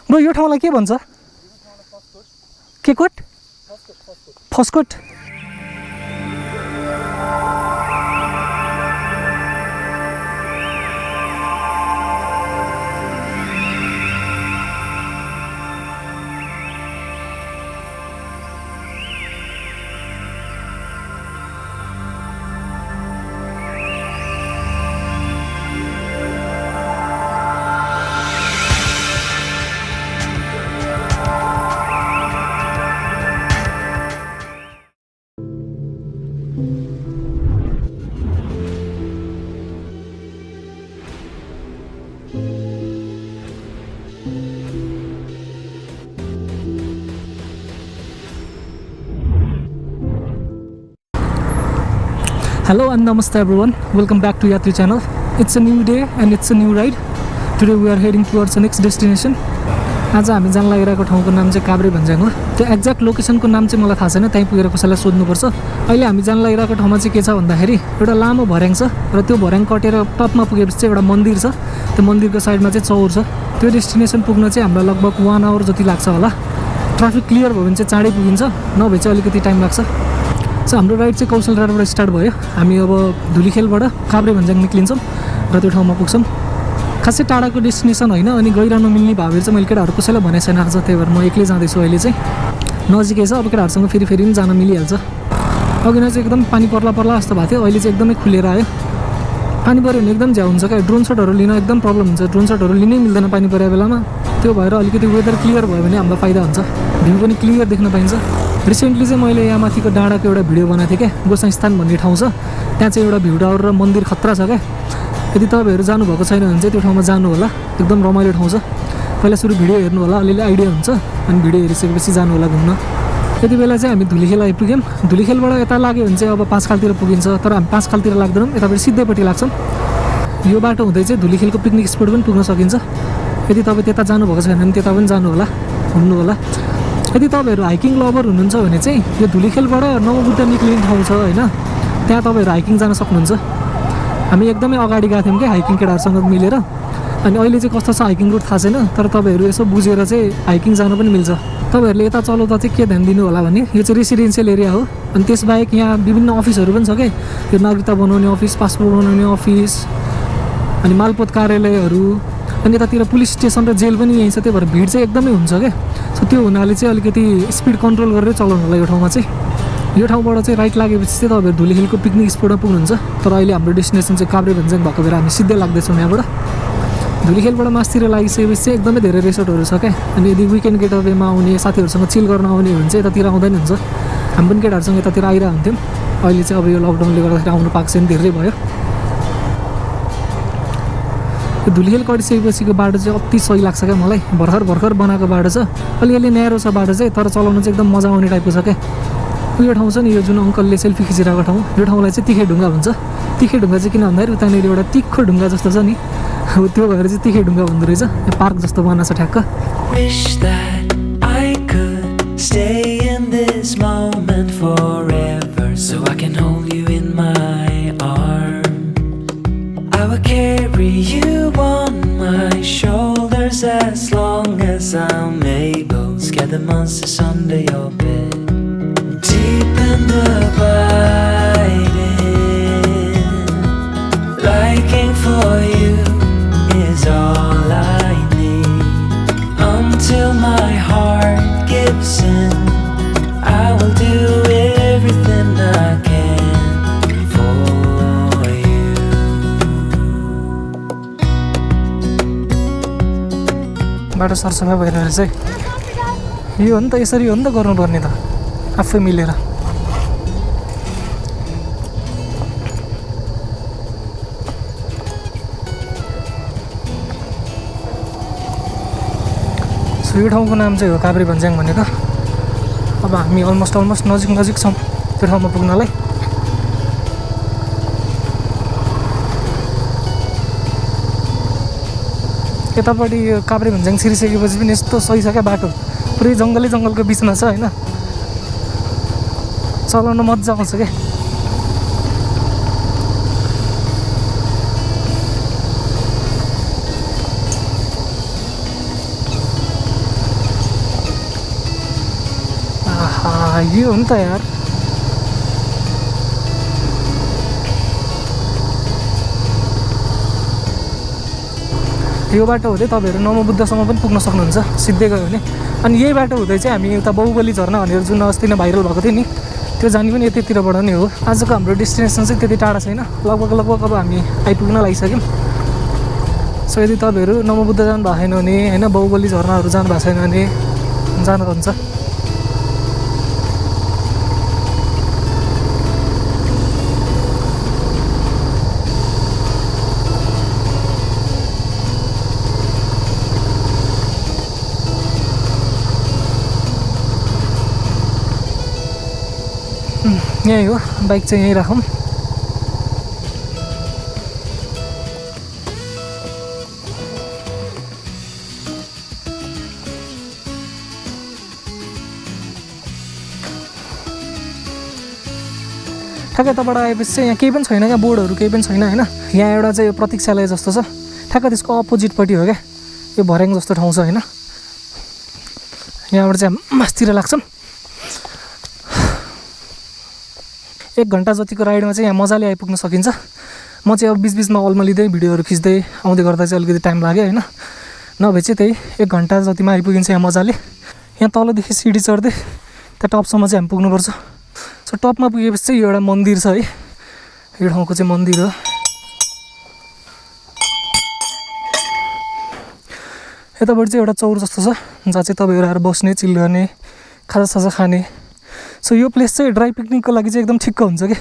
Bro यो ठाउँलाई के भन्छ? के coat? फस्कोट। Hello and namaste everyone. Welcome back to Yatri channel. It's a new day and it's a new ride. Today we are heading towards the next destination. आज हामी जान लागिरहेको ठाउँको नाम चाहिँ काभ्रे भन्ज्याङ हो। त्यो एक्ज्याक्ट लोकेसनको नाम चाहिँ मलाई थाहा छैन, त्यहीँ पुगेर कसैलाई सोध्नुपर्छ। अहिले हामी जान लागिरहेको ठाउँमा चाहिँ के छ भन्दाखेरि एउटा लामो भर्याङ छ र त्यो भर्याङ कटेर टपमा पुगेपछि चाहिँ एउटा मन्दिर छ। त्यो मन्दिरको साइडमा चाहिँ चौर छ। त्यो डेस्टिनेसन पुग्न चाहिँ हामीलाई लगभग 1 आवर जति लाग्छ होला। ट्राफिक क्लियर भयो भने चाहिँ चाँडै पुगिन्छ, नभए चाहिँ अलिकति टाइम लाग्छ। सो हाम्रो राइड चाहिँ कौशलराबाट स्टार्ट भयो। हामी अब धुलीखेलबाट काभ्रे भन्ज्याङ निक्लिन्छौँ र त्यो ठाउँमा पुग्छौँ। खासै टाढाको डेस्टिनेसन होइन, अनि गइरहनु मिल्ने भावहरू चाहिँ मैले केटाहरू कसैलाई भनेको छैन आज, त्यही भएर म एक्लै जाँदैछु। अहिले चाहिँ नजिकै छ, अब केटाहरूसँग फेरि पनि जान मिलिहाल्छ। अघि नै चाहिँ एकदम पानी पर्ला जस्तो भएको थियो, अहिले चाहिँ एकदमै खुलेर आयो। पानी पऱ्यो भने एकदम झ्याउ हुन्छ क्या, ड्रोन सटहरू लिन एकदम प्रब्लम हुन्छ। ड्रोन सटहरू लिनै मिल्दैन पानी परेको बेलामा। त्यो भएर अलिकति वेदर क्लियर भयो भने हामीलाई फाइदा हुन्छ, भ्यू पनि क्लियर देख्न पाइन्छ। रिसेन्टली चाहिँ मैले यहाँ माथिको डाँडाको एउटा भिडियो बनाएको थिएँ क्या, गोसाई स्थान भन्ने ठाउँ छ त्यहाँ चाहिँ एउटा भ्यू टावर र मन्दिर खतरा छ क्या। यदि तपाईँहरू जानुभएको छैन भने चाहिँ त्यो ठाउँमा जानु होला, एकदम रमाइलो ठाउँ छ। पहिला सुरु भिडियो हेर्नु होला, अलिअलि आइडिया हुन्छ, अनि भिडियो हेरिसकेपछि जानु होला घुम्न। यति बेला चाहिँ हामी धुलीखेल आइपुग्यौँ। धुलीखेलबाट यता लाग्यो भने चाहिँ अब 5 खालतिर पुगिन्छ, तर हामी 5 खालतिर लाग्दैनौँ, यतापट्टि सिधैपट्टि लाग्छौँ। यो बाटो हुँदै चाहिँ धुलीखेलको पिकनिक स्पोट पनि पुग्न सकिन्छ। यदि तपाईँ त्यता जानुभएको छैन भने त्यता पनि जानु होला, घुम्नु होला। यदि तपाईँहरू हाइकिङ लभर हुनुहुन्छ भने चाहिँ यो धुलीखेलबाट नवबुद्ध निक्लिने ठाउँ छ होइन, त्यहाँ तपाईँहरू हाइकिङ जान सक्नुहुन्छ। हामी एकदमै अगाडि गएको थियौँ क्या हाइकिङ केटाहरूसँग मिलेर, अनि अहिले चाहिँ कस्तो छ हाइकिङ रुट थाहा छैन, तर तपाईँहरू यसो बुझेर चाहिँ हाइकिङ जानु पनि मिल्छ। तपाईँहरूले यता चलाउँदा चाहिँ के ध्यान दिनु होला भने यो चाहिँ रेसिडेन्सियल एरिया हो, अनि त्यसबाहेक यहाँ विभिन्न अफिसहरू पनि छ क्या। यो नागरिकता बनाउने अफिस, पासपोर्ट बनाउने अफिस, अनि मालपोत कार्यालयहरू, अनि यतातिर पुलिस स्टेसन र जेल पनि यहीँ छ। त्यही भएर भिड चाहिँ एकदमै हुन्छ क्या। सो त्यो हुनाले चाहिँ अलिकति स्पिड कन्ट्रोल गरेर चलाउनु होला यो ठाउँमा चाहिँ। यो ठाउँबाट चाहिँ राइट लागेपछि चाहिँ तपाईँहरू धुलीखेलको पिकनिक स्पोटमा पुग्नुहुन्छ। तर अहिले हाम्रो डेस्टिनेसन चाहिँ काभ्रे भन्ज्याङ भएको भएर हामी सिधै लाग्दैछौँ यहाँबाट। धुलीखेलबाट मासतिर लागिसकेपछि चाहिँ एकदमै धेरै रिसोर्टहरू छ क्या। अनि यदि विकेन्ड गेटअवेमा आउने, साथीहरूसँग चिल गर्न आउने हो भने चाहिँ यतातिर आउँदैन हुन्छ। हामी पनि केटाहरूसँग यतातिर आइरहेको हुन्थ्यौँ। अहिले चाहिँ अब यो लकडाउनले गर्दाखेरि आउनु पाएको छैन, धेरै भयो। धुलीखेल कटिसकेपछिको बाटो चाहिँ अति सही लाग्छ क्या मलाई। भर्खर बनाएको बाटो छ, अलिअलि न्यारो छ बाटो चाहिँ, तर चलाउनु चाहिँ एकदम मजा आउने टाइपको छ क्या। यो ठाउँ छ नि, यो जुन अङ्कलले सेल्फी खिचिरहेको ठाउँ, यो ठाउँलाई चाहिँ तिखे ढुङ्गा भन्छ। तिखे ढुङ्गा चाहिँ किन भन्दाखेरि उतानिर एउटा तिखो ढुङ्गा जस्तो छ नि, हो त्यो भएर चाहिँ तिखे ढुङ्गा भन्दो रहेछ। यो पार्क जस्तो बनाएको छ ठ्याक्क। Carry you on my shoulders as long as I'm able. Scare the monsters under your bed. Deep and abiding, liking for you is all I need. Until my heart gives in, I will do everything I can. बाटो सरसफाइ भइरहेको चाहिँ यो हो नि त, यसरी हो नि त गर्नुपर्ने त, आफै मिलेर। सो यो ठाउँको नाम चाहिँ हो काभ्रे भन्ज्याङ भनेको। अब हामी अलमोस्ट नजिक छौँ त्यो ठाउँमा पुग्नलाई। यतापट्टि यो काभ्रे भन्ज्याङ छिरिसकेपछि पनि यस्तो सही छ क्या बाटो, पुरै जङ्गलको बिचमा छ होइन, चलाउन मजा आउँछ क्या। भाग्यो हो नि त यार। यो बाटो हुँदै तपाईँहरू नमोबुद्धसम्म पनि पुग्न सक्नुहुन्छ सिधै गयो भने। अनि यही बाटो हुँदै चाहिँ हामी उता बाहुबली झरना भनेर जुन अस्ति नै भाइरल भएको थियो नि, त्यो जाने पनि यतैतिरबाट नै हो। आजको हाम्रो डेस्टिनेसन चाहिँ त्यति टाढा छैन, लगभग अब हामी आइपुग्न लागिसक्यौँ। सो यदि तपाईँहरू नमोबुद्ध जानु भएको छैन भने होइन, बाहुबली झरनाहरू जानु भएको छैन भने जानुहुन्छ। यहीँ हो, बाइक चाहिँ यहीँ राखौँ। ठ्याक्कै यताबाट आएपछि चाहिँ यहाँ केही पनि छैन क्या, बोर्डहरू केही पनि छैन होइन। यहाँ एउटा चाहिँ प्रतीक्षालय जस्तो छ, ठ्याक्कै त्यसको अपोजिटपट्टि हो क्या, यो भर्याङ जस्तो ठाउँ छ होइन। यहाँबाट चाहिँ मास्तिर लाग्छौँ। 1 घन्टा जतिको राइडमा चाहिँ यहाँ मजाले आइपुग्न सकिन्छ। म चाहिँ अब बिचबिचमा अल्मलिँदै भिडियोहरू खिच्दै आउँदै गर्दा चाहिँ अलिकति टाइम लाग्यो होइन, नभए चाहिँ त्यही 1 घन्टा जतिमा आइपुगिन्छ यहाँ मजाले। यहाँ तलदेखि सिडी चढ्दै त्यहाँ टपसम्म चाहिँ हामी पुग्नुपर्छ। सो टपमा पुगेपछि चाहिँ यो एउटा मन्दिर छ है, यो ठाउँको चाहिँ मन्दिर हो। यतापट्टि चाहिँ एउटा चौर जस्तो छ जहाँ चाहिँ तपाईँहरू आएर बस्ने, चिल गर्ने, खाजासाजा खाने। सो यो प्लेस चाहिँ ड्राई पिकनिकको लागि चाहिँ एकदम ठिक्क हुन्छ कि।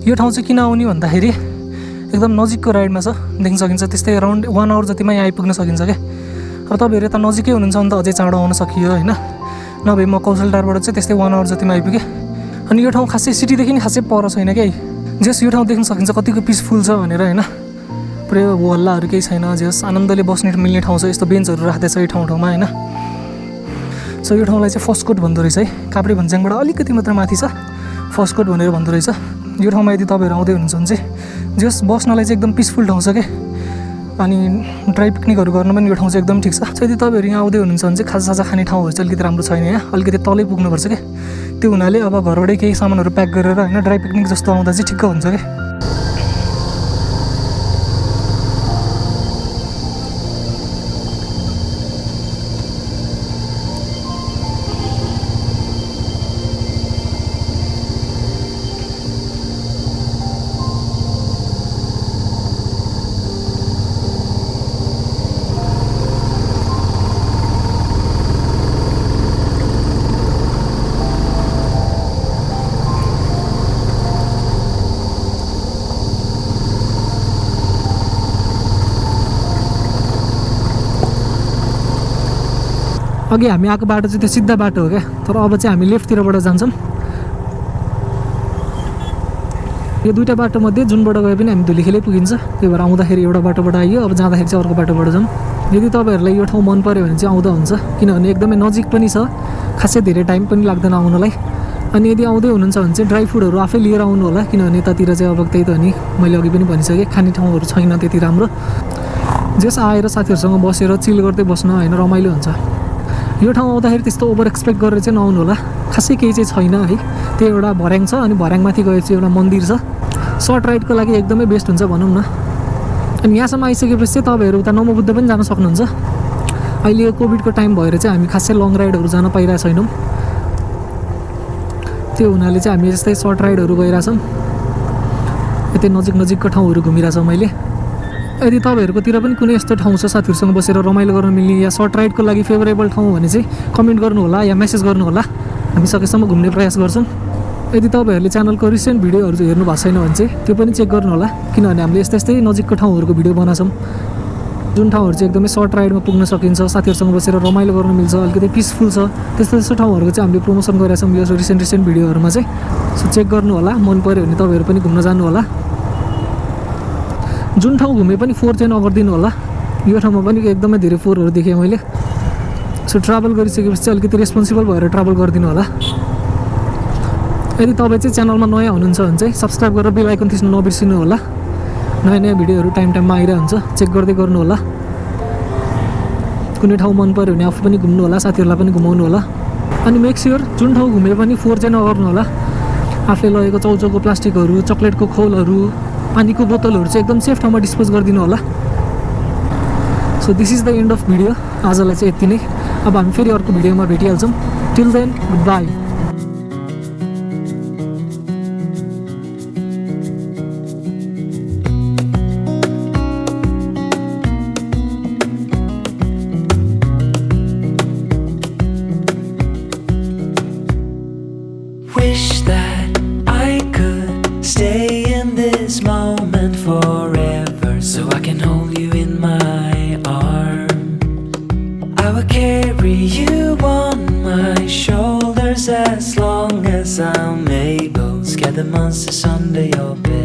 यो ठाउँ चाहिँ किन आउने भन्दाखेरि एकदम नजिकको राइडमा छ, देख्न सकिन्छ। त्यस्तै अराउन्ड 1 आवर जतिमा यहाँ आइपुग्न सकिन्छ क्या। अब तपाईँहरू यता नजिकै हुनुहुन्छ भने त अझै चाँडो आउन सकियो होइन, नभए म कौशलटारबाट चाहिँ त्यस्तै 1 आवर जतिमा आइपुगेँ। अनि यो ठाउँ खासै सिटीदेखि नि खासै पर छैन क्या, जस यो ठाउँ देख्न सकिन्छ कतिको पिसफुल छ भनेर होइन। पुरै हल्लाहरू केही छैन, जस आनन्दले बस्ने मिल्ने ठाउँ छ। यस्तो बेन्चहरू राख्दैछ यो ठाउँमा होइन। सो यो ठाउँलाई चाहिँ फस्कोट भन्दो रहेछ है, काभ्रे भन्ज्याङबाट अलिकति मात्र माथि छ, फस्कोट भनेर भन्दो रहेछ। यो ठाउँमा यदि तपाईँहरू आउँदै हुनुहुन्छ भने चाहिँ जस बस्नलाई चाहिँ एकदम पिसफुल ठाउँ छ क्या। अनि ड्राई पिकनिकहरू गर्न पनि यो ठाउँ चाहिँ एकदम ठिक छ। सो यदि तपाईँहरू यहाँ आउँदै हुनुहुन्छ भने चाहिँ खाजासाजा खाने ठाउँहरू चाहिँ अलिकति राम्रो छैन, यहाँ अलिकति तलै पुग्नुपर्छ क्या। त्यो हुनाले अब घरबाटै केही सामानहरू प्याक गरेर होइन ड्राई पिकनिक जस्तो आउँदा चाहिँ ठिक्क हुन्छ क्या। अघि हामी आएको बाटो चाहिँ त्यो सिधा बाटो हो क्या, तर अब चाहिँ हामी लेफ्टतिरबाट जान्छौँ। यो दुईवटा बाटोमध्ये जुनबाट गए पनि हामी धुलीखेलै पुगिन्छ। त्यही भएर आउँदाखेरि एउटा बाटोबाट आइयो, अब जाँदाखेरि चाहिँ अर्को बाटोबाट जाउँ। यदि तपाईँहरूलाई यो ठाउँ मन पऱ्यो भने चाहिँ आउँदा हुन्छ, किनभने एकदमै नजिक पनि छ खासै धेरै टाइम पनि लाग्दैन आउनलाई। अनि यदि आउँदै हुनुहुन्छ भने चाहिँ ड्राई फुडहरू आफै लिएर आउनु होला, किनभने यतातिर चाहिँ अब त्यही त हो नि, मैले अघि पनि भनिसकेँ खाने ठाउँहरू छैन त्यति राम्रो। जस आएर साथीहरूसँग बसेर चिल गर्दै बस्न होइन रमाइलो हुन्छ। यो ठाउँ आउँदाखेरि त्यस्तो ओभर एक्सपेक्ट गरेर चाहिँ नआउनु होला, खासै केही चाहिँ छैन है। त्यो एउटा भर्याङ छ अनि भर्याङमाथि गएपछि एउटा मन्दिर छ। सर्ट राइडको लागि एकदमै बेस्ट हुन्छ भनौँ न। अनि यहाँसम्म आइसकेपछि चाहिँ तपाईँहरू उता नमोबुद्ध पनि जान सक्नुहुन्छ। अहिले यो कोभिडको टाइम भएर चाहिँ हामी खासै लङ राइडहरू जान पाइरहेको छैनौँ, त्यो हुनाले चाहिँ हामी यस्तै सर्ट राइडहरू गइरहेछौँ। यतै नजिकको ठाउँहरू घुमिरहेछौँ मैले। यदि तपाईँहरूकोतिर पनि कुनै यस्तो ठाउँ छ साथीहरूसँग बसेर रमाइलो गर्न मिल्ने या सर्ट राइडको लागि फेभरेबल ठाउँ भने चाहिँ कमेन्ट गर्नु होला या मेसेज गर्नु होला, हामी सकेसम्म घुम्ने प्रयास गर्छौँ। यदि तपाईँहरूले च्यानलको रिसेन्ट भिडियोहरू हेर्नु भएको छैन भने चाहिँ त्यो पनि चेक गर्नु होला, किनभने हामीले यस्तै नजिकको ठाउँहरूको भिडियो बनाउँछौँ, जुन ठाउँहरू चाहिँ एकदमै सर्ट राइडमा पुग्न सकिन्छ, साथीहरूसँग बसेर रमाइलो गर्न मिल्छ, अलिकति पिसफुल छ, त्यस्तो ठाउँहरूको चाहिँ हामीले प्रमोसन गरेका छौँ यो रिसेन्ट भिडियोहरूमा चाहिँ। सो चेक गर्नु होला, मन पऱ्यो भने तपाईँहरू पनि घुम्न जानु होला। जुन ठाउँ घुमे पनि 4 चाहिँ नगरिदिनु होला, यो ठाउँमा पनि एकदमै धेरै 4हरू देखेँ मैले। सो ट्राभल गरिसकेपछि चाहिँ अलिकति रेस्पोन्सिबल भएर ट्राभल गरिदिनु होला। यदि तपाईँ चाहिँ च्यानलमा नयाँ हुनुहुन्छ भने चाहिँ सब्सक्राइब गरेर बेल आइकन थिच्न नबिर्सिनु होला, नयाँ भिडियोहरू टाइममा आइरहन्छ, चेक गर्दै गर्नु होला। कुनै ठाउँ मन पऱ्यो भने आफू पनि घुम्नु होला, साथीहरूलाई पनि घुमाउनु होला। अनि मेक स्योर जुन ठाउँ घुमे पनि 4 चाहिँ नगर्नु होला। आफूले लगेको चाउचाउको प्लास्टिकहरू, चक्लेटको खोलहरू, पानीको बोतलहरू चाहिँ एकदम सेफ ठाउँमा डिस्पोज गरिदिनु होला। So this is the end of video. आजलाई चाहिँ यति नै। अब हामी फेरि अर्को भिडियोमा भेटिहाल्छौँ। Till then good bye. Wish that I could stay in this moment forever, so I can hold you in my arms. I will carry you on my shoulders as long as I'm able. Scare the monsters under your bed.